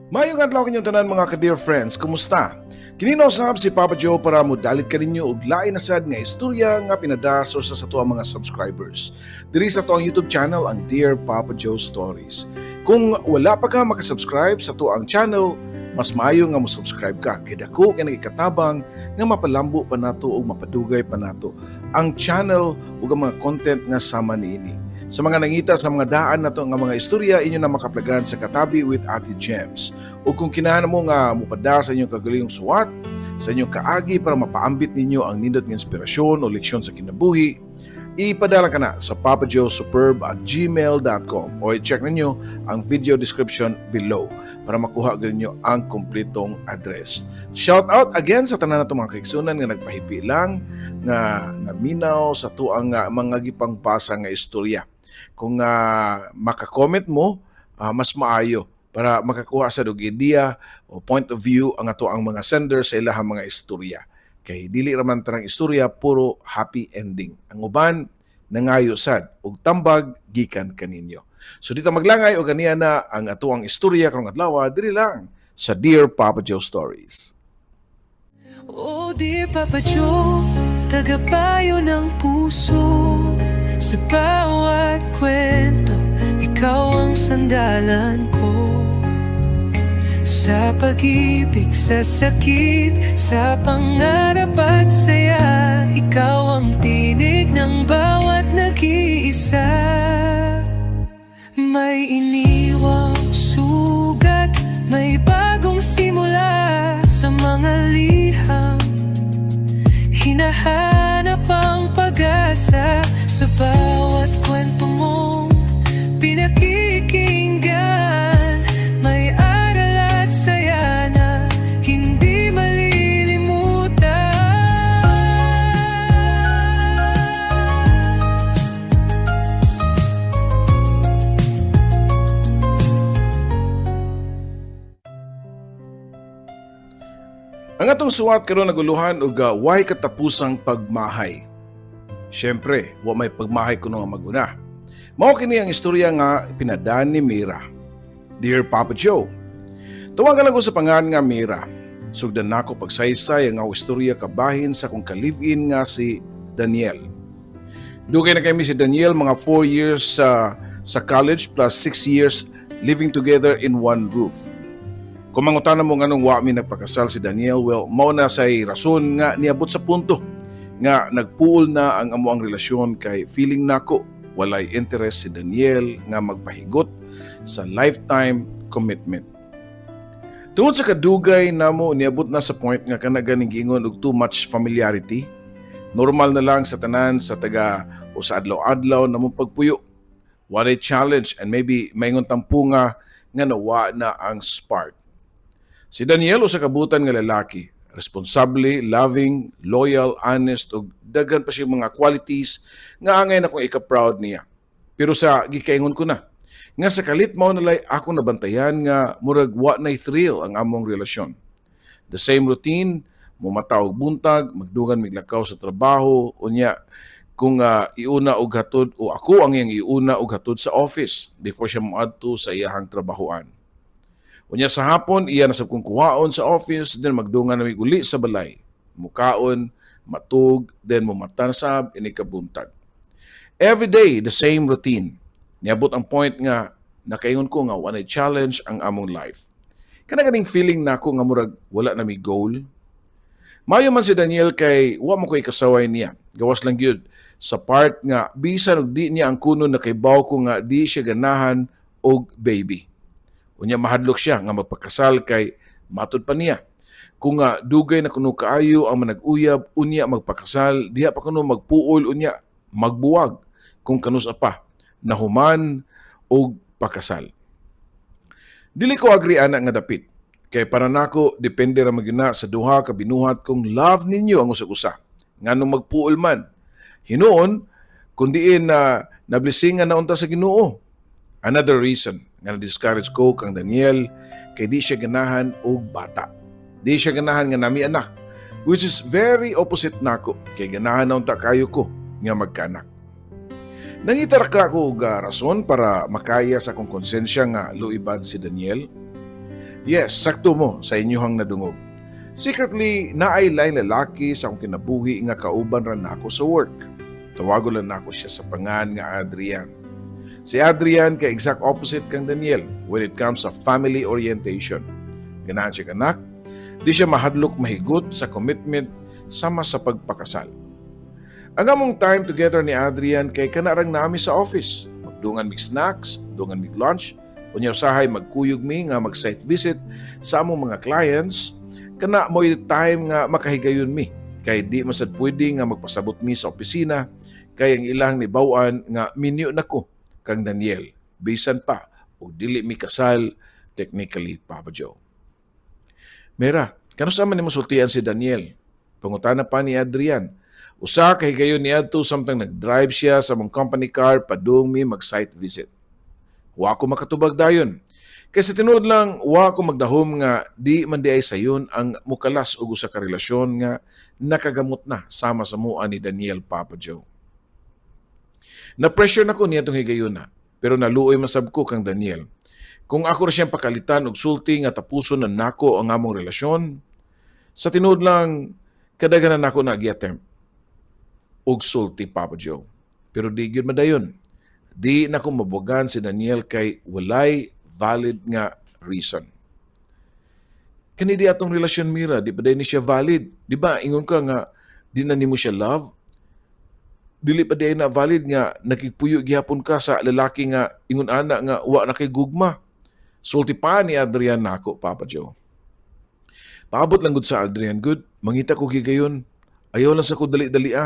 Mayong adlaw kanyang tanan mga ka-dear friends, kumusta? Kininosab si Papa Joe para modalit ka ninyo og lain na sad nga istorya nga pinadaso sa ato mga subscribers. Diri sa ato ang YouTube channel ang Dear Papa Joe Stories. Kung wala pa ka makasubscribe sa ato ang channel, mas maayo nga mo subscribe ka kay dako kay nagikatabang nga mapalambo pa nato o mapadugay pa nato ang channel ug ang mga content nga sama niini. Sa mga nangita sa mga daan na to nga mga istorya, inyo na makaplagan sa Katabi with Ate Gems. O kung kinahan mo nga mupada sa inyong kagalingong suwat, sa inyong kaagi para mapaambit ninyo ang nindot ng inspirasyon o leksyon sa kinabuhi, ipadala ka na sa papajoesuperb@gmail.com o i-check ninyo ang video description below para makuha ninyo ang kompletong address. Shout out again sa tanan nato mga kaiksunan nga nagpahipi lang nga naminaw sa tuang mga gipangpasa nga istorya. Kung maka-comment mo, mas maayo para makakuha sa dug idea o point of view ang ato ang mga sender sa ilahang mga istorya. Kay dili raman tarang istorya puro happy ending. Ang uban nangayo sad og tambag gikan kaninyo. So dito maglangay og ganiya na ang ato ang istorya karong adlaw diri lang sa Dear Papa Joe Stories. Oh dear Papa Joe, tagapayo ng puso. Sa bawat kwento, ikaw ang sandalan ko. Sa pag-ibig, sa sakit, sa pangarap at saya, ikaw ang tinig ng bawat nag-iisa. May iniwang sugat, may bagong simula sa mga liham. Hinahanap ang pag-asa sa bawat kwento mong pinakikinggan. May aral at saya na hindi malilimutan. Ang atong suwat karon naguluhan og way katapusang pagmahay. Siyempre, wa may pagmahay kuno nga maguna. Mao kini ang istorya nga pinadaan ni Mira. Dear Papa Joe, tuwagan ako sa pangalan nga Mira. Sugdan nako pagsaysay ang istorya kabahin sa kong ka-live-in nga si Daniel. Dugay na kami si Daniel mga 4 years sa college plus 6 years living together in one roof. Kung mangutana mo nganong wa mi nagpakasal si Daniel, well, mao na say rason nga niabot sa punto nga nagpuol na ang amo ang relasyon kay feeling nako walay interest si Daniel nga magpahigot sa lifetime commitment. Tungod sa kadugay namo niabot na sa point nga kana ganing giingon og too much familiarity. Normal na lang sa tanan sa taga o sa adlaw-adlaw namong pagpuyo. Walay challenge and maybe maingon tampo nga nawa na ang spark. Si Daniel usa ka butan nga lalaki, responsable, loving, loyal, honest ug daghan pa siya mga qualities nga angay na kong ika-proud niya. Pero sa gikaingon ko na nga sa kalit mao nalay ako nabantayan nga murag wa nay thrill ang among relasyon. The same routine, mumata og buntag, magdugan miglakaw sa trabaho, unya kung iuna og hatod o ako ang iyang iuna og hatod sa office before siya moadto sa iyahang trabahoan. Unya sa hapon, iya na sab kong kuhaon sa office, then magdungan na uli sa balay. Mukaon, matug, then mumatansab, inikabuntag. Every day, the same routine. Niabot ang point nga, nakaingon ko nga wanay challenge ang among life. Kanaganing feeling na ako nga murag wala na may goal. Mayo man si Daniel kay wa mo ko'y kasaway niya. Gawas lang yun sa part nga bisan og di niya ang kuno na kay baw ko nga di siya ganahan og baby. Unya mahadlok siya nga magpakasal kay matud pa niya. Kung dugay na kuno kaayo ang manag-uyab, unya magpakasal, diha pa kuno magpuol, unya magbuwag kung kanus pa, nahuman o pakasal. Dili ko agree ana nga dapit. Kay para nako depende ra magina sa duha ka binuhat kung love ninyo ang usa-usa. Nganong magpuol man. Hinuon, kung diin na nablisingan na unta sa Ginoo. Another reason nga na-discourage ko kang Daniel kay di siya ganahan og bata. Di siya ganahan nga nami anak, which is very opposite nako kay ganahan na unta kayo ko nga magkaanak. Nangitar ka ko og rason para makaya sa kong konsensya nga luiban si Daniel. Yes, sakto mo sa inyuhang nadungog. Secretly, naay laing lalaki sa akong kinabuhi nga kauban ra nako sa work. Tawago lang nako siya sa pangan nga Adrian. Si Adrian kay exact opposite kang Daniel when it comes sa family orientation. Ganahan siya kanak, di siya mahadlok mahigot sa commitment sama sa pagpakasal. Ang among time together ni Adrian kay kanarang nami sa office. Magdungan mig snacks, dungan mig lunch, unya usahay magkuyog mi nga mag-site visit sa among mga clients, kana mo time nga makahigayon mi. Kay di masad pwede nga magpasabot mi sa opisina, kay ang ilang nibaw-an nga minyo nako kang Daniel. Bisan pa, o dili mi kasal, technically, Papa Joe. Mera, kanusa man nimo sultian si Daniel? Pangutana pa ni Adrian. Usa kay gayon ni adto samtang nag-drive siya sa mong company car padung mi mag-site visit. Wa ko makatubag dayon. Kasi tinuod lang, wa ko magdahom nga di man di ay sayon ang mukalas og usa ka relasyon nga nakagamot na sama sa mua ni Daniel, Papa Joe. Na-pressure na ko niya itong higayon na, pero naluoy masab ko kang Daniel. Kung ako na siyang pakalitan og sulti nga tapuson na nako ang among relasyon, sa tinuod lang, kadaganan ako nag-attempt og sulti, Papa Joe. Pero di gyud madayon. Di na ko mabugan si Daniel kay walay valid nga reason. Kani di atong relasyon, Mira, di pa ni siya valid. Di ba, ingon ka nga, di na nimo siya love? Dili pa di na valid nga, nakikpuyo gihapon ka sa lalaki nga, ingon ana nga, wa na kay gugma. Sulti pa ni Adrian nako, Papa Joe. Paabot lang gud sa Adrian, good, mangita ko gigayon. Ayaw lang sa ko dali-dali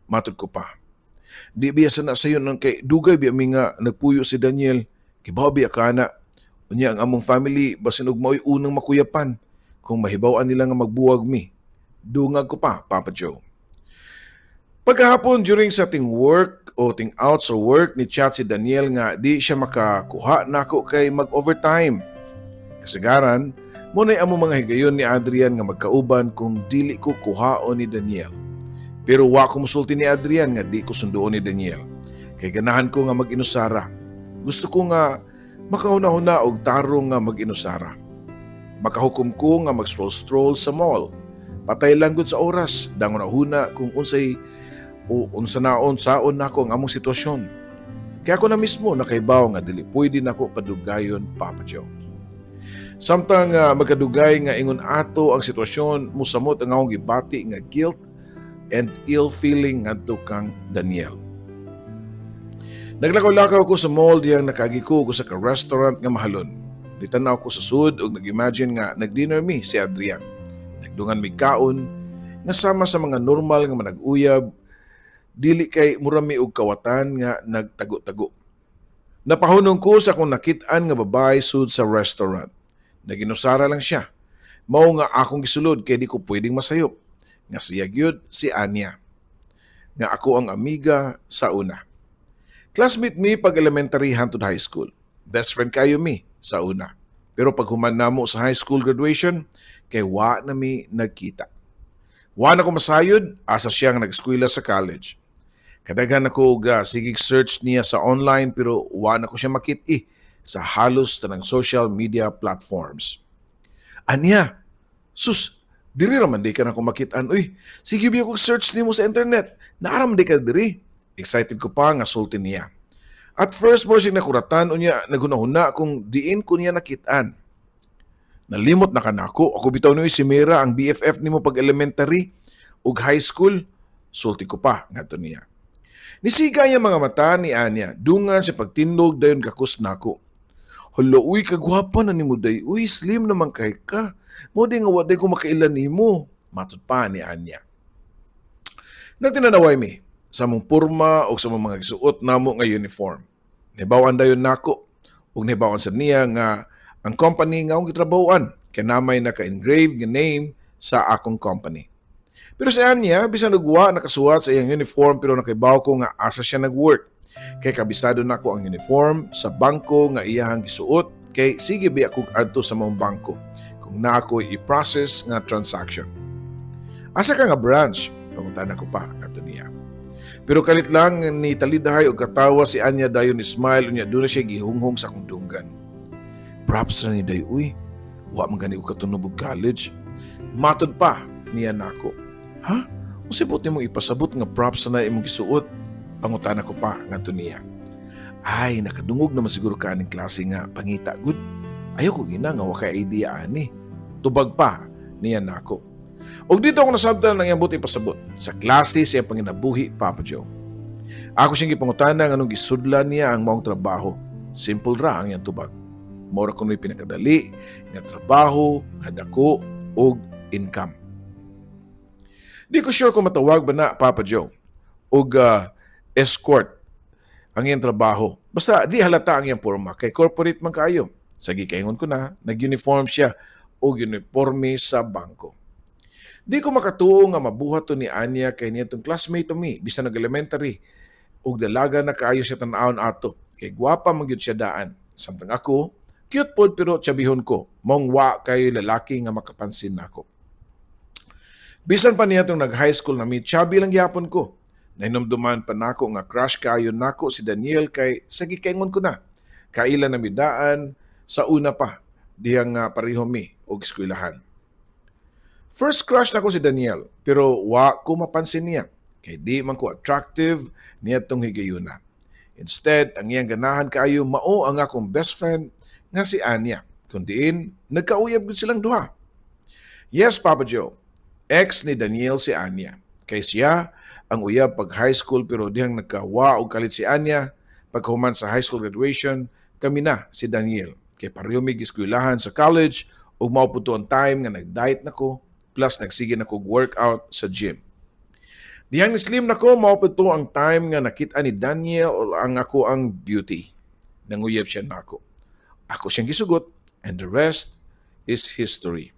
matod ko pa. Di biya sana sayon ng kay dugay biya mi nga nagpuyo si Daniel. Kibaw biya ka na. Unya ang among family, basin og mao'y unang makuyapan. Kung mahibawan nila nga magbuwag mi. Dungag ko pa, Papa Joe. Pagkahapon during sa ting work o ting out sa work ni chat si Daniel nga di siya makakuha nako kay mag-overtime. Kasagaran, muna'y among mga higayon ni Adrian nga magkauban kung dili ko kuhaon ni Daniel. Pero wa ko musulti ni Adrian nga di ko sunduon ni Daniel. Kay ganahan ko nga mag-inusara. Gusto ko nga makahuna-huna og tarong nga mag-inusara. Makahukom ko nga mag-stroll-stroll sa mall. Patay lang gud sa oras, dangon na huna kung unsay o unsa naon saon nako ang among sitwasyon. Kaya ako na mismo nakaibaw nga dili pwede nako padugayon, Papa Joe. Samtang magkadugay nga ingon ato ang sitwasyon, musamot ang akong gibati nga guilt and ill feeling ngadto kang Daniel. Naglakaw-lakaw ko sa mall diyang nakagiko ko sa ka-restaurant nga mahalon. Ditanaw ko sa sud ug nag-imagine nga nag-dinner mi si Adrian. Nagdungan mi kaon nga sama sa mga normal nga manag-uyab, dili kay murami og kawatan nga nagtago-tago. Napahunong ko sa kung nakit-an nga babae sud sa restaurant. Naginusara lang siya. Mao nga akong gisulod kay di ko pwedeng masayop. Nga siya gyud si Anya. Nga ako ang amiga sa una. Classmate mi pag elementary hangtod high school. Best friend kayo mi sa una. Pero pag human namo sa high school graduation, kay wa na mi nagkita. Wa na ko masayod, asa siyang nag-eskwela sa college. Kadaghan ako og sigig search niya sa online pero wa na ko siya makit sa halos tanang social media platforms. Anya, sus, diri raman di ka na ko makitaan. Uy, sige biya ko search nimo sa internet. Naaram di ka diri. Excited ko pa nga sulti niya. At first mo siya nakuratan unya naghunahuna kung diin ko niya nakitaan. Nalimot na kanako, ako bitaw niyo si Mira ang BFF nimo pag elementary ug high school. Sulti ko pa ngadto niya. Nisiga niya mga mata ni Anya, dungan sa pagtindog dayon kakus nako. Hala, uy, kagwapa na ni mo day. Uy, slim naman kay ka. Mo di nga waday ko makailan ni mo. Matod pa ni Anya. Nagtinanaway mi sa mong purma o sa mga gisuot namo nga uniform. Nibawan dayon nako. Ug nibawan sa niya nga ang company nga akong gitrabahoan kay namay naka-engrave nga name sa akong company. Pero sa Anya, bisan nagwa nakasuwat sa iyang uniform pero nakaibaw ko nga asa siya nag-work. Kay kabisado na ko ang uniform sa bangko nga iyahang gisuot kay sige biya kog adto sa mong bangko kung na ako i-process nga transaction. Asa ka nga branch? Pangutan ko pa kadto niya. Pero kalit lang ni talidahay og katawa si Anya dayon ni smile unya doon na siya gihunghong sa akong dunggan. Props ra ni day uy. Wa man gani ko katunog og college. Matod pa niya nako. Ha? Unsa buti mo ipasabot nga props na imong gisuot? Pangutana ko pa ngadto niya. Ay, nakadungog naman siguro ka aning klase nga pangita good. Ayaw ko gina nga wa kay idea ani. Tubag pa niya nako. Og dito ako nasabtan ng iyang buti pasabot. Sa klase siya panginabuhi, Papa Joe. Ako siyang gipangutana nga anong gisudlan niya ang maong trabaho. Simple ra ang iyang tubag. Mora kuno'y pinakadali, nga trabaho, nga dako, og income. Di ko sure kung matawag ba na, Papa Joe, og escort ang iyang trabaho. Basta di halata ang iyang forma, kay corporate man kaayo. Sa gikaingon ko na, nag-uniform siya o uniforme sa bangko. Di ko makatuo nga mabuhat to ni Anya kay niya itong classmate to me, bisan nag-elementary, og dalaga na kaayo siya tanawon ato, kay gwapa magyud siya daan. Samtang ako, cute pod pero tsabihon ko, mong wa kay lalaki nga makapansin nako. Bisan pa niya itong nag-high school na mi, chubby lang gyapon ko. Nahinumduman pa nako nga crush kayo nako si Daniel kay sa gikaingon ko na. Kaila na midaan sa una pa, diyang pareho mi og eskwelahan. First crush nako si Daniel, pero wa ko mapansin niya. Kay di man ko attractive niya itong higayuna. Instead, ang iyang ganahan kaayo mao ang akong best friend nga si Anya. Kundiin, nagkauyab gud silang duha. Yes, Papa Joe. Ex ni Daniel si Anya. Kay siya ang uyab pag high school pero dihang nagkawa og kalit si Anya. Pagkahuman sa high school graduation, kami na si Daniel. Kay pareho mig eskwelahan sa college ug mao puto ang time nga nag-diet nako plus nagsige nako workout sa gym. Dihang ni-slim nako mao puto ang time nga nakita ni Daniel o ang ako ang beauty. Nanguyab siya nako. Ako siyang gisugot and the rest is history.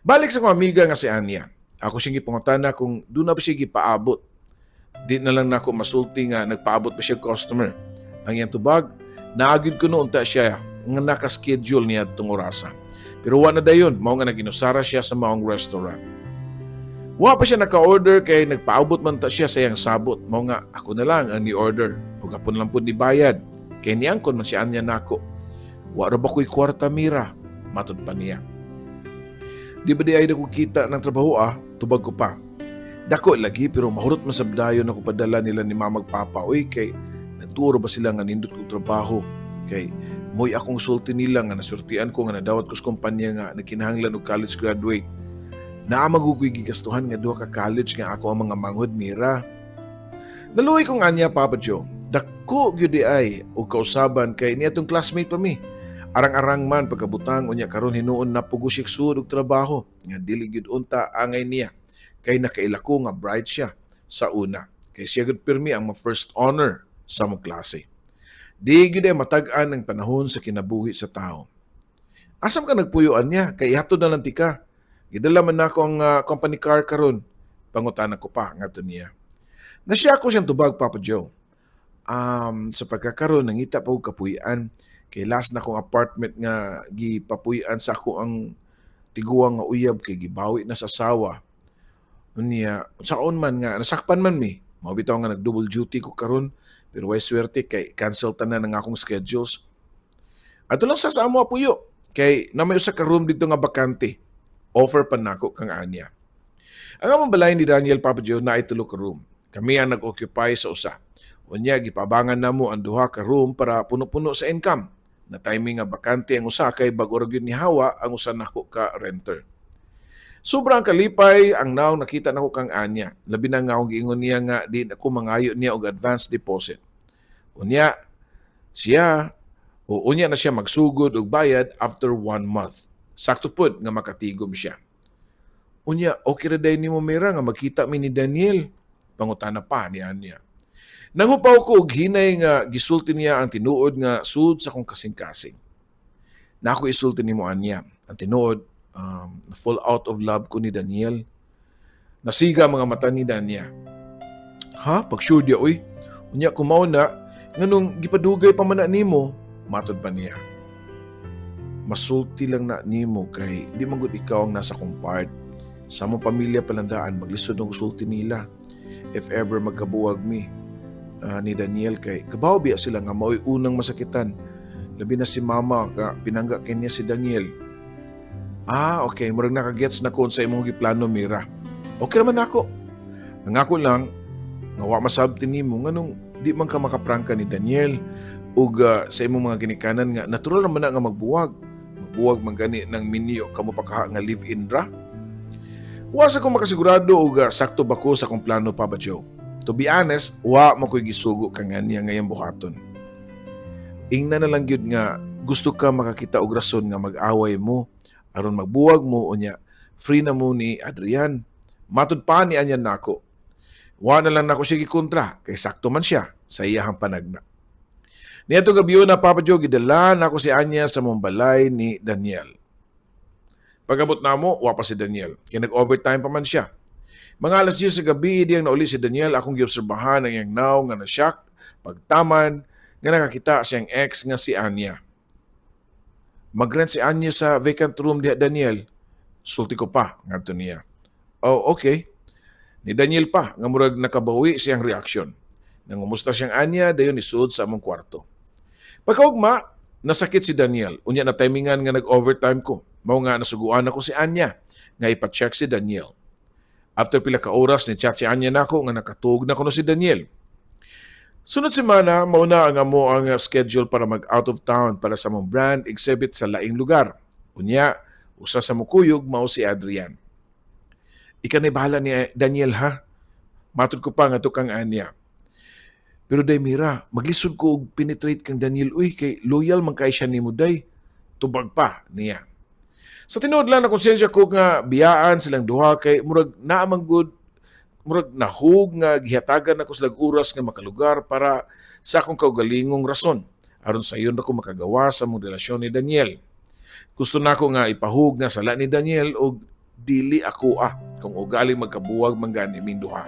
Balik sa kong amiga nga si Anya. Ako siyang gipangutana kung doon na ba siya gipaabot. Di na lang na ako masulti nga nagpaabot ba siya customer. Ang iyang tubag, naagid ko noon ta siya nga nakaschedule niya itong orasa. Pero wa na dayon, mao nga naginusara siya sa maong restaurant. Wa pa siya naka-order kay nagpaabot man ta siya sa iyang sabot. Mao nga ako na lang ang ni-order. O kapon lang po ni bayad. Kay niangkon man si Anya nako. Wa ra ba ko'y kwarta mira? Matod pa niya. Di ba di ay ko kita ng trabaho tubag ko pa. Dako lagi pero mahurot masabdayon ako padala nila ni mamag papa. Uy kay nagturo ba sila nga nindot kong trabaho? Kay mo'y akong sulti nila nga nasurtian ko nga nadawat ko sa kumpanya nga nagkinahanglan og college graduate. Naamagugoy gigastuhan nga duha ka college nga ako ang mga manghod mira. Naluoy ko nga niya, Papa Joe. Dako gyud ay og kausaban kay niya tong classmate pa mi. Arang-arang man pagkabutang unya karon hinuon na pugusik sud og trabaho nga dili gyud unta angay niya kay nakailako nga bright siya sa una kay siya gud pirmi ang first honor sa mong klase. Di gyud ay matag-an ang panahon sa kinabuhi sa tao. Asam ka nagpuyuan niya kay hatod na lang tika. Gidala man nako ang company car karon. Pangutana ko pa ngadto niya. Nasya ko siyang tubag, Papa Joe. Sa pagkakaroon nangita pa og kapuy-an. Kay last na kong apartment nga gipapuy-an sa ako ang tiguang nga uyab kay gibawi na sa sawa. Unya, saon man nga nasakpan man mi. Mao bitaw nga nag-double duty ko karon pero way swerte kay cancel tanan ang akong schedules. Ato lang sa amo puyo kay na may usa ka room dito nga bakante. Offer pa nako kang Anya. Ang among balay ni Daniel, Papa Joe na itulo ka room. Kami ang nag-occupy sa usa. Unya gipabangan namo ang duha ka room para puno-puno sa income. Na timing nga bakante ang usa kay bag-o ra gyud ni hawa ang usa nako ka renter. Sobrang kalipay ang naong nakita nako kang Anya. Labi na nga akong giingon niya nga di ako mangayo niya og advance deposit. Unya na siya magsugod og bayad after 1 month. Sakto pod nga makatigom siya. Unya, okay ra day nimo mira nga magkita mi ni Daniel. Pangutana pa ni Anya. Nangupaw ko og hinay nga gisulti niya ang tinuod nga sud sa kong kasing-kasing. Na ako isulti nimo Anya. Ang tinuod, full out of love ko ni Daniel. Nasiga mga mata ni Dania. Ha? Pag-sure dia, uy. Unya kumaw na, nganong gipadugay pa man na nimo, matod pa niya. Masulti lang na nimo kay di magud ikaw ang nasa kong part. Sa mong pamilya palandaan, maglisod ng sulti nila. If ever magkabuwag mi, ni Daniel kay kabaw biya sila nga mao'y unang masakitan. Labi na si mama ka pinangga kanya si Daniel. Okay, murag nakagets na kon sa imong giplano, Mira. Okay naman ako. Nangako lang nga wa masabti nimo nganong di man ka makaprangka ni Daniel ug sa imong mga ginikanan nga natural naman na nga magbuwag. Magbuwag man gani ng minyo kamo pa kaha nga live-in ra. Wa sa ko makasigurado ug sakto ba ko sa akong plano, Papa Joe. To be honest, wa mo ko'y gisugo ka nga niya ngayong buhaton. Ingna na lang gyud nga gusto ka makakita og rason nga mag-away mo aron magbuwag mo unya free na mo ni Adrian. Matud pa ni anyan nako. Wa na lang nako siya gikontra kay sakto man siya sa iyahang panagna. Niadto gabi na, Papa Joe, gidala nako si Anya sa mumbalay ni Daniel. Pagabot namo, wa pa si Daniel. Kaya nag-overtime pa man siya. Mga alas 10 sa gabi, diyang nauli si Daniel, akong giobserbahan ang iyang naw nga na-shock, pagtaman, nga nakakita siyang ex nga si Anya. Mag-rent si Anya sa vacant room diha, Daniel. Sulti ko pa, nga niya. Oh, okay. Ni Daniel pa, nga murag nakabawi siyang reaksyon. Nangumusta siyang Anya, dayon isuod sa among kwarto. Pagkaugma, nasakit si Daniel. Unya na timingan nga nag-overtime ko. Mao nga nasuguan ako si Anya, nga ipa-check si Daniel. After pila ka oras, ni-chat si Anya nako nga nakatug na kuno si Daniel. Sunod semana, mauna ang amo ang schedule para mag-out of town para sa mong brand exhibit sa laing lugar. Unya, usa sa mukuyog mao si Adrian. Ika na bahala ni Daniel, ha? Matud ko pa nga to kang Anya. Pero day, Mira, maglisod ko og penetrate kang Daniel. Uy, kay loyal man kay siya ni mo, day. Tubag pa niya. Sa tinuod lang na konsensya ko nga biyaan silang duha kay murag naamang good, murag nahug nga gihatagan ako silang oras nga makalugar para sa akong kaugalingong rason. Aron sa iyon ako makagawa sa mong relasyon ni Daniel. Gusto na ako nga ipahug nga sala ni Daniel og dili ako kung ugaling magkabuwag manggani ming duha.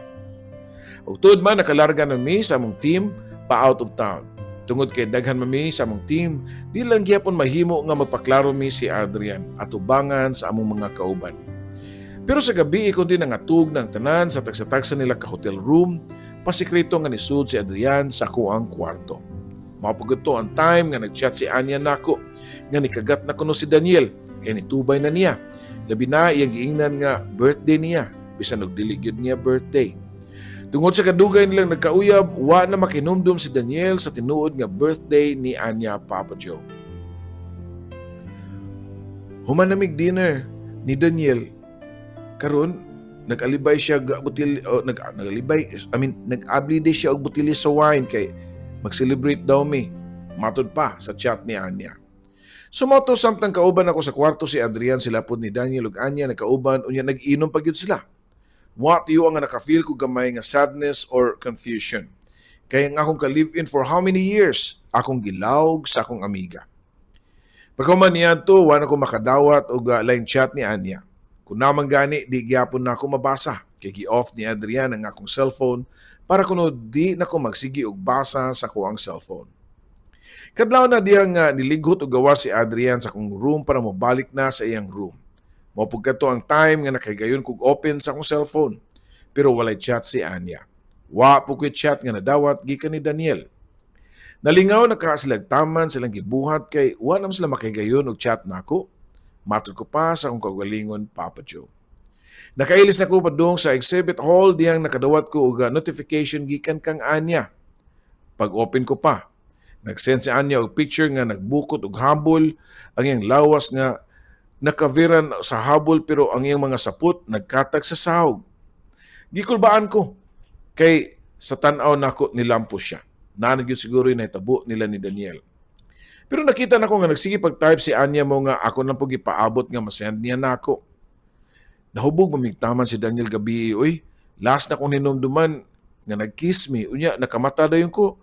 Ug tuod man nakalarga na mi sa among team pa out of town. Tungod kay daghan mami sa among team, di lang gyapon mahimo nga magpaklaro mi si Adrian at ubangan sa among mga kauban. Pero sa gabi ikon din nangatug ng tanan sa tagsa-tagsa nila ka hotel room, pasikreto nga nisud si Adrian sa kuang kwarto. Mapugod to ang time nga nagchat si Anya nako nga nikagat na kuno si Daniel kay nitubay na niya. Labi na iyang giingnan nga birthday niya, bisan og dili gyud niya birthday. Tungod sa kadugay nilang nagkauyab, wa na makinumdum si Daniel sa tinuod nga birthday ni Anya, Papa Joe. Humanamig dinner ni Daniel. Karon nag-alibay siya nag-abli day siya og butilya sa wine kay mag-celebrate daw mi. Matod pa sa chat ni Anya. Sumoto samtang kauban ako sa kwarto si Adrian, sila pod ni Daniel ug Anya nagkauban unya nag-inom pa gyud sila. What you ang naka-feel ko gamay nga sadness or confusion. Kaya nga akong ka-live-in for how many years? Akong gilawg sa akong amiga. Pagkuman niya to, wala ko makadawat o line chat ni Anya. Kung naman gani, di gyapon na ako mabasa. Kaya gi-off ni Adrian ang akong cellphone para kuno di na ko magsigi og basa sa kuang cellphone. Kadlaw na diyang niligot o gawa si Adrian sa akong room para mobalik na sa iyang room. Mapugka to ang time nga nakahigayon kog open sa akong cellphone. Pero walay chat si Anya. Wa po ko'y chat nga nadawat gikan ni Daniel. Nalingaw nakasilagtaman silang gibuhat kay wa naman sila makahigayon og chat nako. Matud ko pa sa akong kagalingon, Papa Joe. Nakailis na ko padung sa exhibit hall diyang nakadawat ko og notification gikan kang Anya. Pag-open ko pa, nag-send si Anya og picture nga nagbukot og habol ang iyang lawas nga nakaviran sa habol pero ang iyang mga sapot nagkatag sa sahog. Gikulbaan ko kay sa tan-aw nako nilampo siya. Nanagyo siguro yung naitabo nila ni Daniel. Pero nakita na ko nga nagsige pag-type si Anya mo nga ako nang po gipaabot nga masend niya nako. Nahubog mamigtaman si Daniel gabi, uy. Last na kong hinumduman nga nag-kiss me. Unya, nakamata dayon ko.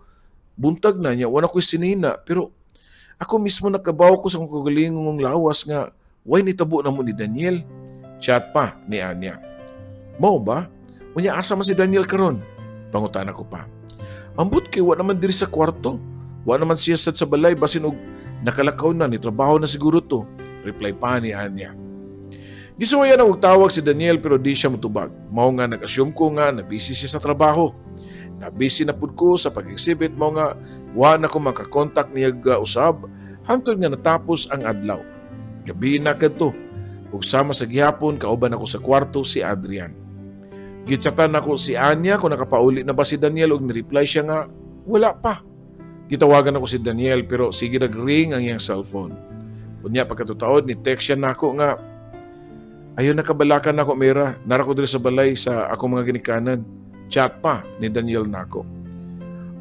Buntag na niya, wala ko'y sinina. Pero ako mismo nakabaw ko sa kong kagalingong lawas nga why nitabo na mo ni Daniel? Chat pa ni Anya. Mao ba? Unya asa man si Daniel karon? Pangutana ko pa. Ambot kay wa naman diri sa kwarto. Wa naman siya sad sa balay basin og nakalakaw na ni trabaho na siguro to. Reply pa ni Anya. Gisuwayan na og tawag si Daniel pero di siya motubag. Mao nga nag-assume ko nga na busy siya sa trabaho. Na busy na pud ko sa pag-exhibit mao nga wa na ko makakontak niya usab hangtod nga natapos ang adlaw. Gabi na kadto. ug sama sa gihapon kauban ako sa kwarto si Adrian. Gitsatan ako si Anya kung nakapauli na ba si Daniel ug ni-reply siya nga wala pa. Gitawagan ako si Daniel pero sige nag-ring ang iyang cellphone. Unya pagkatutaod ni text siya nako nga ayon nakabalakan nako Mira, nara ko diri sa balay sa akong mga ginikanan. Chat pa ni Daniel nako.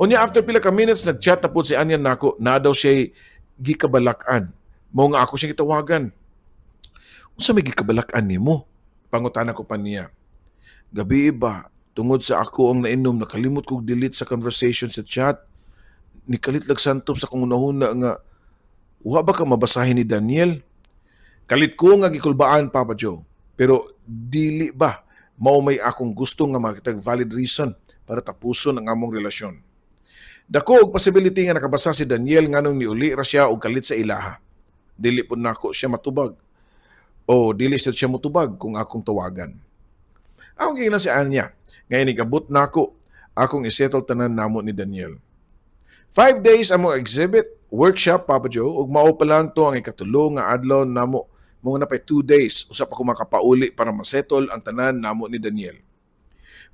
Unya after pila ka minutes nag-chat na po si Anya nako na daw siya gikabalakan. Mao nga ako siya gitawagan. Unsa may gikabalakan nimo? Pangutana ko pa niya. Gabi ba tungod sa ako ang nainom nakalimot kog delete sa conversation sa chat. Nikalit lag santop sa kong unahuna nga wa ba ka mabasahin ni Daniel? Kalit ko nga gikulbaan Papa Joe. Pero dili ba mao may akong gusto nga makitag valid reason para tapuson ang among relasyon. Dako og possibility nga nakabasa si Daniel nganong niuli ra siya og kalit sa ilaha. Dili pud nako siya matubag. O dili siya motubag kung akong tawagan. Ako gina si Anya. Ngayon ikabot nako akong isettle tanan namo ni Daniel. 5 days among exhibit, workshop, Papa Joe, ug mao pa lang to ang ikatulo nga adlaw namo. Mga na pa 2 days, usap ako makapauli para masettle ang tanan namo ni Daniel.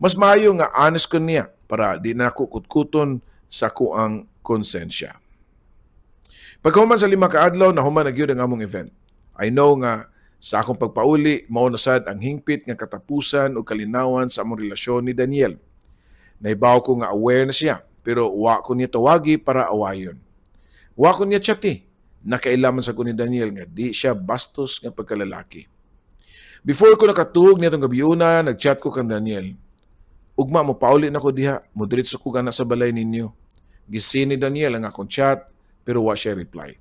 Mas maayo nga honest ko niya para di na ako kutkuton sa kuang konsensya. Pagkahuman sa 5 ka adlaw, nahuman na gyud ang among event. I know nga sa akong pagpauli, mao na sad ang hingpit nga katapusan o kalinawan sa among relasyon ni Daniel. Naibaw ko nga aware na siya, pero wa ko niya tawagi para awayon. Wa ko niya chati. Nakailaman sa ko ni Daniel nga di siya bastos nga pagkalalaki. Before ko nakatug nitong gabiuna, nagchat ko kang Daniel. Ugma mo pauli na ko diha, moderate ko ka na sa balay ninyo. Gisin ni Daniel ang akong chat, pero wa siya reply.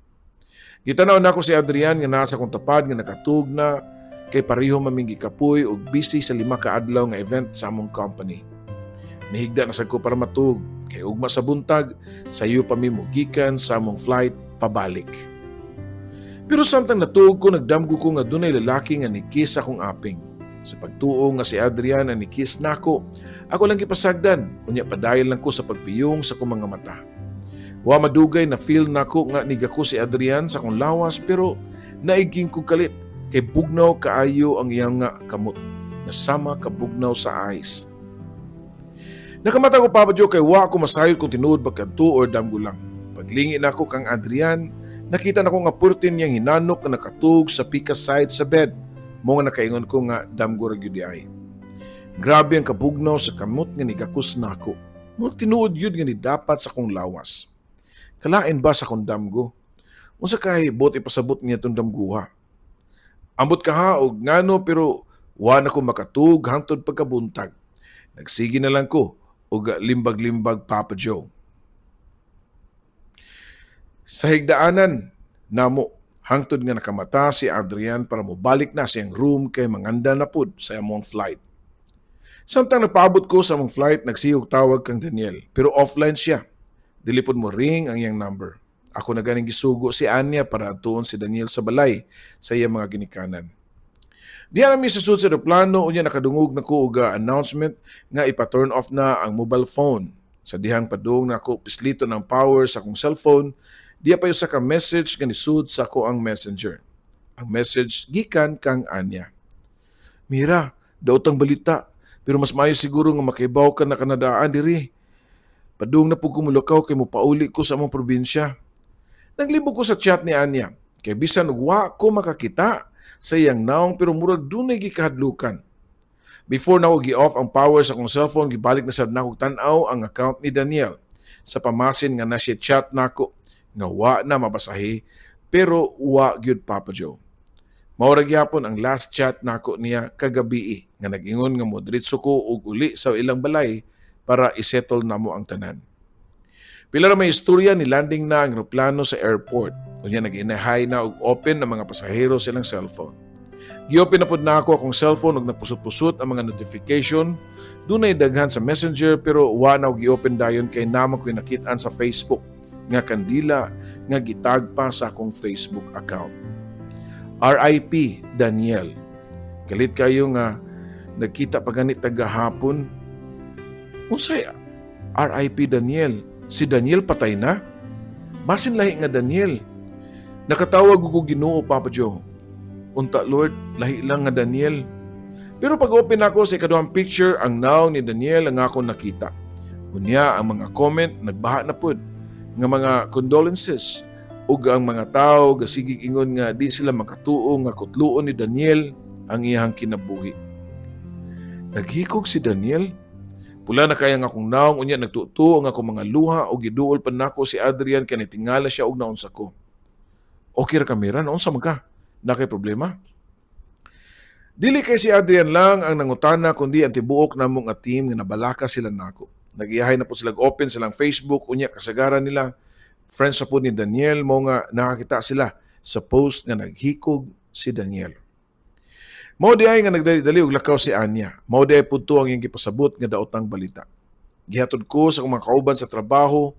Gitanaw na ako si Adrian nga nasa kong tapad nga nakatug na kay pareho maming kapoy ug busy sa 5 ka adlaw nga event sa among company. Nihigda na sad ko para matug kay ugma sa buntag sayo pa mi mugikan sa among flight pabalik. Pero samtang natug ko nagdamgo ko nga dunay lalaki nga nikiss akong aping. Sa pagtuo nga si Adrian ang nikiss nako, ako lang gipasagdan unya padayon lang ko sa pagpiyong sa akong mga mata. Wa madugay na feel nako nga nigako si Adrian sa akong lawas pero naiging ko kalit kay bugnaw kaayo ang iyang nga kamot na sama ka bugnaw sa eyes. Nakamata ko Papa Joe kay wa ko masayod kung tinuod ba kadto or damgo lang. Paglingi na ko kang Adrian, nakita na ko nga purtin niyang hinanok na nakatug sa pika side sa bed. Mo nga nakaingon ko nga damgo ra gyud ay. Grabe ang kabugnaw sa kamot nga nigakus nako. Mo tinuod yun nga ni dapat sa kong lawas. Kalain ba sa kong damgo? Unsa kay bot ipasabot niya tong damguha? Ambot ka ha og ngano pero wa na ko makatug hangtod pagkabuntag. Nagsige na lang ko og limbag-limbag Papa Joe. Sa higdaanan namo hangtod nga nakamata si Adrian para mobalik na siyang room kay manganda na pud sa among flight. Samtang napaabot ko sa among flight, nagsiyog tawag kang Daniel pero offline siya. Dili pud mo ring ang iyang number. Ako na ganing gisugo si Anya para tuon si Daniel sa balay sa iyang mga ginikanan. Diyan namin sa susunod sa plano unya nakadungog na ko og announcement nga ipa-turn off na ang mobile phone. Sa dihang padung na ako pislito ng power sa akong cellphone, diya pa yung sa ka message nga nisud sa ako ang messenger. Ang message gikan kang Anya. Mira, daotang balita, pero mas maayo siguro nga makibaw ka na kanadaan diri. Padung na po kumulakaw kay mupauli ko sa among probinsya. Naglibog ko sa chat ni Anya, kay bisan wa ko makakita sa iyang naong pero murag dunay gikahadlukan. Before na ko gi-off ang power sa akong cellphone, gibalik na sad nako tan-aw ang account ni Daniel. Sa pamasin nga na siya chat nako nga wa na mabasahi pero wa gyud Papa Joe. Mao ra gyapon ang last chat nako niya kagabi nga nag-ingon nga moderitso ko og uli sa ilang balay para isettle namo ang tanan. Pila ra may istorya ni landing na ang eroplano sa airport. Unya nag-inahay na og open ang mga pasahero silang cellphone. Gi-open na pud na ako akong cellphone ug nagpusot-pusot ang mga notification. Dunay daghan sa Messenger pero wa na og gi-open dayon kay namo ko'y nakit-an sa Facebook nga kandila nga gitag pa sa akong Facebook account. RIP Daniel. Kalit kayo nga nagkita pa ganit tagahapon. Unsay RIP Daniel? Si Daniel patay na? Masin lahi nga Daniel. Nakatawag ko Ginoo Papa Joe. Unta Lord, lahi lang nga Daniel. Pero pag-open ako sa ikaduhang picture, ang naong ni Daniel ang ako nakita. Unya ang mga comment nagbaha na pud nga mga condolences ug ang mga tao gasigig ingon nga di sila makatuo nga kutluon ni Daniel ang iyang kinabuhi. Naghikog si Daniel. Pula na kaya nga akong naong unya nagtuto ang akong mga luha ug giduol pa nako si Adrian kay tingala siya og naunsa ko. Okay ra kamera naunsa man ka? Nakay problema? Dili kay si Adrian lang ang nangutana kundi ang tibuok namong nga team nga nabalaka sila nako. Nagiyahay na po sila open silang Facebook unya kasagaran nila friends sa po ni Daniel mo nga nakakita sila sa post nga naghikog si Daniel. Mao di ay nga nagdali og lakaw si Anya. Mao di ay pudto ang iyang gipasabot nga daotang balita. Gihatod ko sa mga kauban sa trabaho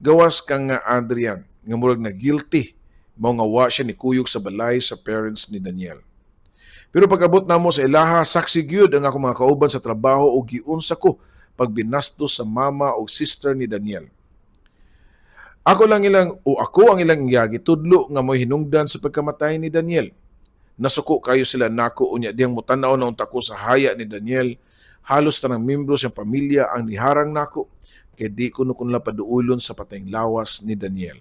gawas kang nga Adrian nga murag na guilty mao nga wa siya ni kuyog sa balay sa parents ni Daniel. Pero pag-abot namo sa ilaha saksi gyud ang ako mga kauban sa trabaho ug giunsa ko pag binastos sa mama o sister ni Daniel. Ako ang ilang iyagi tudlo nga mo'y hinungdan sa pagkamatay ni Daniel. Nasuko kayo sila nako unya diyang mutanaw na unta ko sa haya ni Daniel. Halos tanang membro sa pamilya ang niharang nako kay di ko kunla paduulon sa patayng lawas ni Daniel.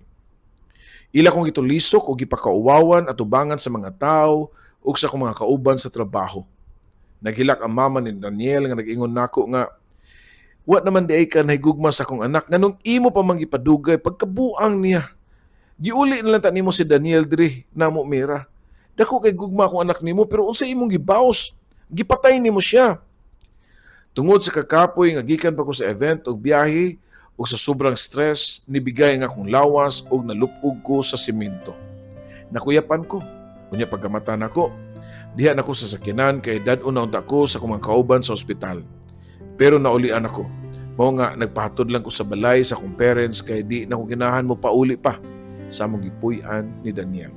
Ila kong gitulisok o gipakauwawan at ubangan sa mga tao o sa akong mga kauban sa trabaho. Naghilak ang mama ni Daniel nga nag-ingon nako nga wa naman di ay ka nahigugma sa akong anak nga nung imo pa man gipadugay pagkabuang niya. Giuli na lang ta nimo si Daniel diri namo mira. Dako kay gugma akong anak nimo pero unsa imong gibaos? Gipatay nimo siya. Tungod sa kakapoy nga gikan pa ko sa event og biyahe ug sa sobrang stress nibigay nga akong lawas ug nalupog ko sa semento. Nakuyapan ko. Unya pagkamatan ako, diha nako sa sakyanan kay dad-on na unta ko sa kumang kauban sa ospital. Pero naulian ako. Mao nga nagpahatod lang ko sa balay sa akong parents kay di na ko ginahan mo pauli pa sa among gipuy-an ni Daniel.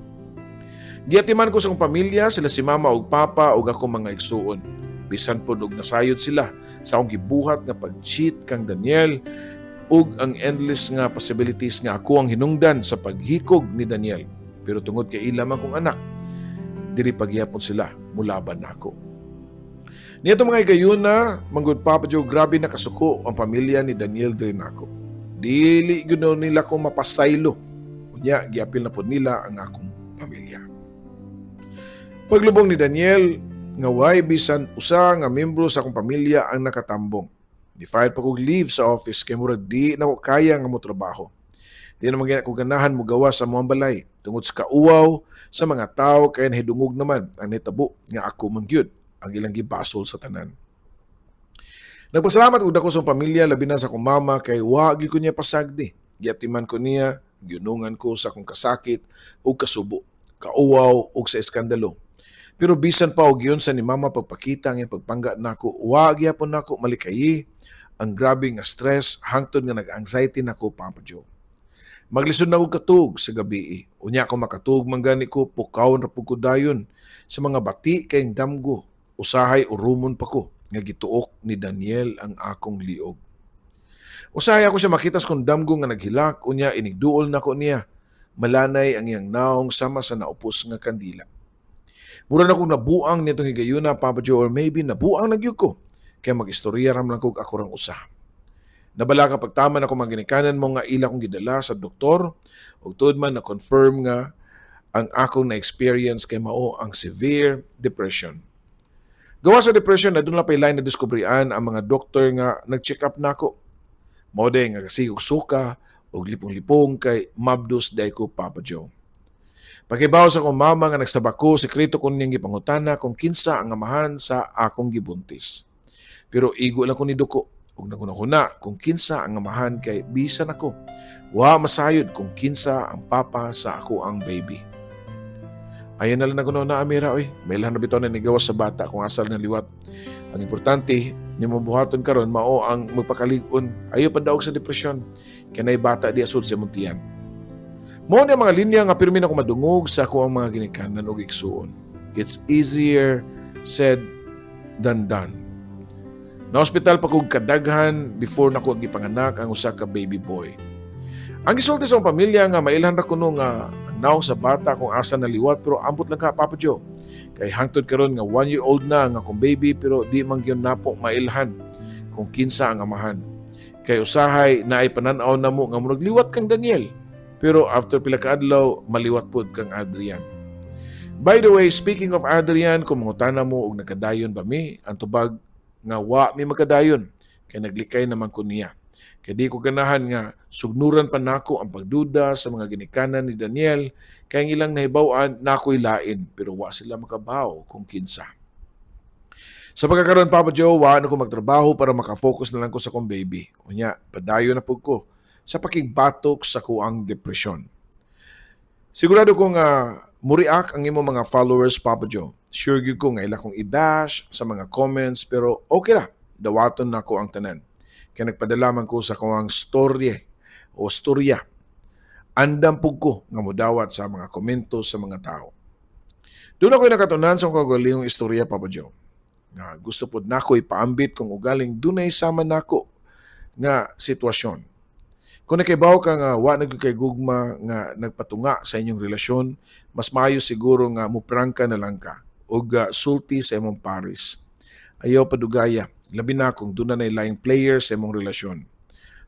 Giatiman ko sa akong pamilya, sila si mama ug papa ug ako mga igsuon. Bisan po og nasayod sila sa akong gibuhat nga pag-cheat kang Daniel ug ang endless nga possibilities nga ako ang hinungdan sa paghikog ni Daniel. Pero tungod kay ila man kong anak, diri pagyapon sila mulaban nako. Niyato mga igayon na, manggod Papa Joe, grabe na kasuko ang pamilya ni Daniel diri nako. Dili gyud nila ko mapasaylo. Unya giapil na pod nila ang akong pamilya. Paglubong ni Daniel, nga way bisan usa nga membro sa akong pamilya ang nakatambong. Di-file pa kog leave sa office kay murag di na ko kaya nga mo trabaho. Di naman ko ganahan mo gawa sa mga balay tungod sa kauwaw sa mga tao kaya nahidungog naman ang nitabo nga ako mangyud ang ilang gibasol sa tanan. Nagpasalamat ug dako sa pamilya labi na sa akong mama kay wa gyud ko niya pasagdi. Giatiman ko niya, giunungan ko sa akong kasakit ug kasubo, kauwaw ug sa eskandalo. Pero bisan pa og yun sa ni mama pagpakita nga pagpangga nako, wa gyapon nako malikayi ang grabe nga stress hangtod nga nag-anxiety nako Papa Joe. Maglisod na ko katug sa gabi. Unya ko makatug man gani ko pukaw na pugkudayon sa mga bati kayong damgo. Usahay urumon pa ko nga gituok ni Daniel ang akong liog. Usahay ako siya makitas kong damgo nga naghilak unya inigduol na ko niya. Malanay ang iyang naong sama sa naupos nga kandila. Mura na kong nabuang nitong higayuna Papa Joe or maybe nabuang nagyug ko. Kaya mag-istorya ram lang kog ako rang usa. Nabala ka pagtaman ako mga ginikanan mo nga ila kong gidala sa doktor ug tuod man na confirm nga ang akong na-experience kay mao ang severe depression. Gawa sa depression na doon lang pa'y line na diskubrian ang mga doktor nga nag-check up nako. Mao day nga kasi og suka ug lipong-lipong kay mabdos day ko Papa Joe. Pakibaw sa akong mama nga nagsabako sekreto ko niyang gipangutana kung kinsa ang amahan sa akong gibuntis. Pero igo lang ko ni duko. Ug naguna-kuna kung kinsa ang amahan kay bisan ako. Wa masayod kung kinsa ang papa sa ako ang baby. Ayan na lang na Amira, oy. May lahan na bitaw na nigawas sa bata kung asal ng liwat. Ang importante, ni mabuhaton karon mao ang magpakalig-on. Ayo pa daog sa depresyon. Kanay bata di asud sa muntian. Mao na mga linya nga pirmi na ko madungog sa ako ang mga ginikanan og igsuon. It's easier said than done. Na-hospital pa kong kadaghan before na ko gipanganak ang usa ka baby boy. Ang gisulti sa pamilya nga mailhan ra kuno nga naong sa bata kung asa naliwat pero ambot lang ka Papa Joe. Kay hangtod karon nga 1-year-old na nga akong baby pero di man gyud napo mailhan kung kinsa ang amahan. Kay usahay naay panan-aw namo nga murag liwat kang Daniel. Pero after pila ka adlaw maliwat pod kang Adrian. By the way, speaking of Adrian, kung mangutana mo og nagkadayon ba mi, ang tubag nga wa mi magkadayon kay naglikay naman ko niya. Kay di ko ganahan nga sugnuran pa nako ang pagduda sa mga ginikanan ni Daniel kay ang ilang nahibaw-an nako'y lain pero wa sila makabaw kung kinsa. Sa pagkakaroon Papa Joe, wa na ko magtrabaho para makafocus na lang ko sa kong baby. Unya, padayon na pud ko sa pakigbatok sa kuang depresyon. Sigurado ko nga muriak ang imo mga followers, Papa Joe. Sure gyud ko nga ila kong i-bash sa mga comments pero okay ra. Dawaton na ko ang tanan. Kaya nagpadala man ko sa kuang storya. Andam pug ko nga mudawat sa mga komento sa mga tao. Doon ako'y nakatunan sa kagaling istorya, Papa Joe. Nga gusto pod nako ipaambit kung ugaling dunay sama nako nga sitwasyon. Kung nakibaw ka nga wa na kay gugma nga nagpatunga sa inyong relasyon, mas maayo siguro nga muprangka na lang ka o sulti sa imong pares. Ayaw padugaya, labi na kung doon na laing player sa imong relasyon.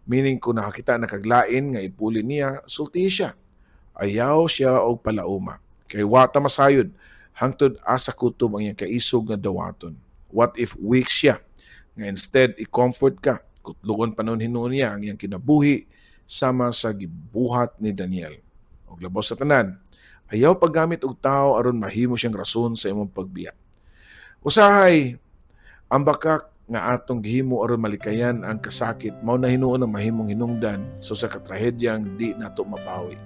Meaning kung nakakita na kaglain nga ipuli niya, sulti siya. Ayaw siya og palauma. Kay wata masayod, hangtod asa kutob ang iyang kaisog nga dawaton. What if weak siya? Nga instead, i-comfort ka. Kutluon pa noon hinuon niya ang iyang kinabuhi sama sa gibuhat ni Daniel. Og labaw sa tanan, ayaw paggamit og tao aron mahimo siyang rason sa imong pagbiya. Usahay, ang bakak nga atong gihimo aron malikayan ang kasakit mao na hinuon ang mahimong hinungdan sa usa ka trahedyang di nato mabawi.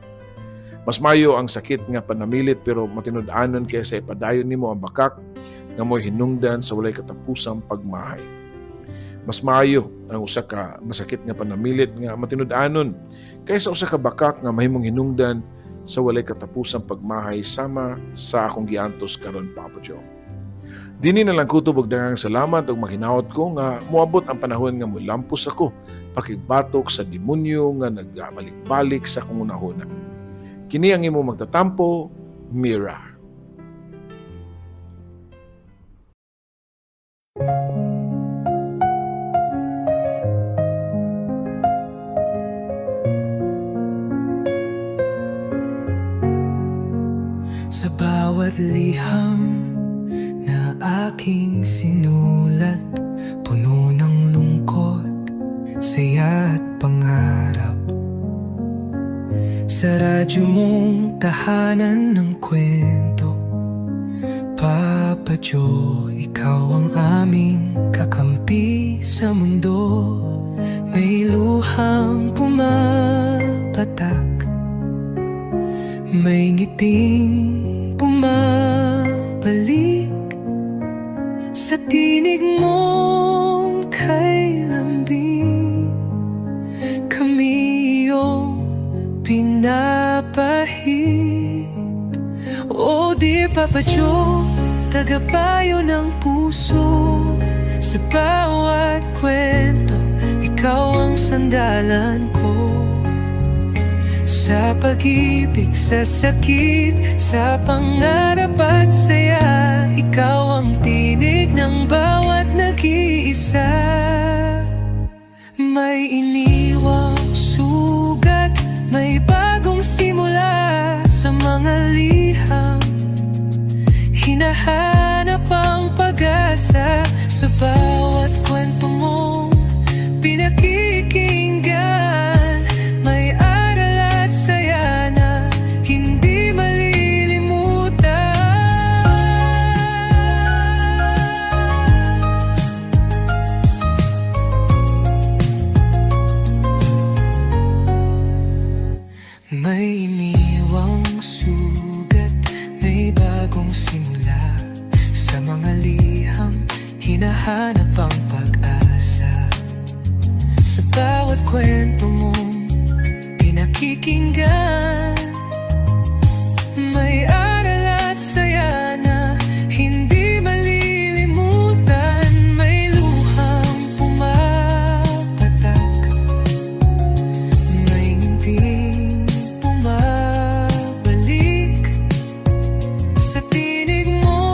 Mas mayo ang sakit nga panamilit pero matinud-anon kaysa ipadayon nimo ang bakak nga mo'y hinungdan sa walay katapusang pagmahay. Mas maayo ang usa ka masakit nga panamilit nga matinud-anon kaysa usa ka bakak nga mahimong hinungdan sa walay katapusang pagmahay sama sa akong giantos karon, Papa Joe. Dini na lang kutob og daghang salamat ug maghinaot ko nga moabot ang panahon nga mulampos ako pakigbatok sa demonyo nga nagbalik-balik sa akong unahuna. Kini ang imo magtatampo, Mira. Sa bawat liham na aking sinulat, puno ng lungkot, saya at pangarap. Sa radyo mong tahanan ng kwento, Papa Joe, ikaw ang aming kakampi sa mundo. May luhang pumapatak, may ngiting bumabalik sa tinig mong kay lambing. Kami iyong pinapahid. O dear Papa Joe, tagapayo ng puso. Sa bawat kwento, ikaw ang sandalan ko. Sa pag-ibig, sa sakit, sa pangarap at saya, ikaw ang tinig ng bawat nag-iisa. May iniwang sugat, may bagong simula sa mga liham. Hinahanap ang pag-asa sa bawat kwento mong pinakikinggan. May aral at saya na hindi malilimutan. May iniwang sugat, may bagong simula sa mga liham. Hinahanap ang pag-asa sa bawat kwento mong pinakikinggan. May aral at saya na hindi malilimutan. May luhang pumapatak, may ngiting bumabalik sa tinig mo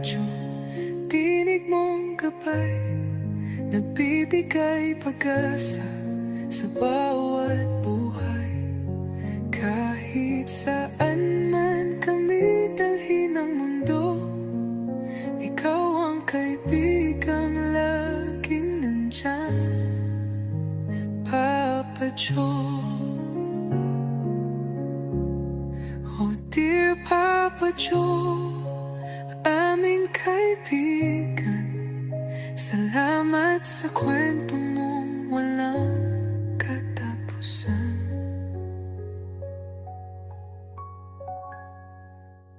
radyo, tinig mong gabay, nagbibigay pag-asa sa bawat buhay. Kahit saan man kami dalhin ng mundo, ikaw ang kaibigang laging nandyan, Papa Joe. Oh dear Papa Joe, aming kaibigan, salamat sa kwentong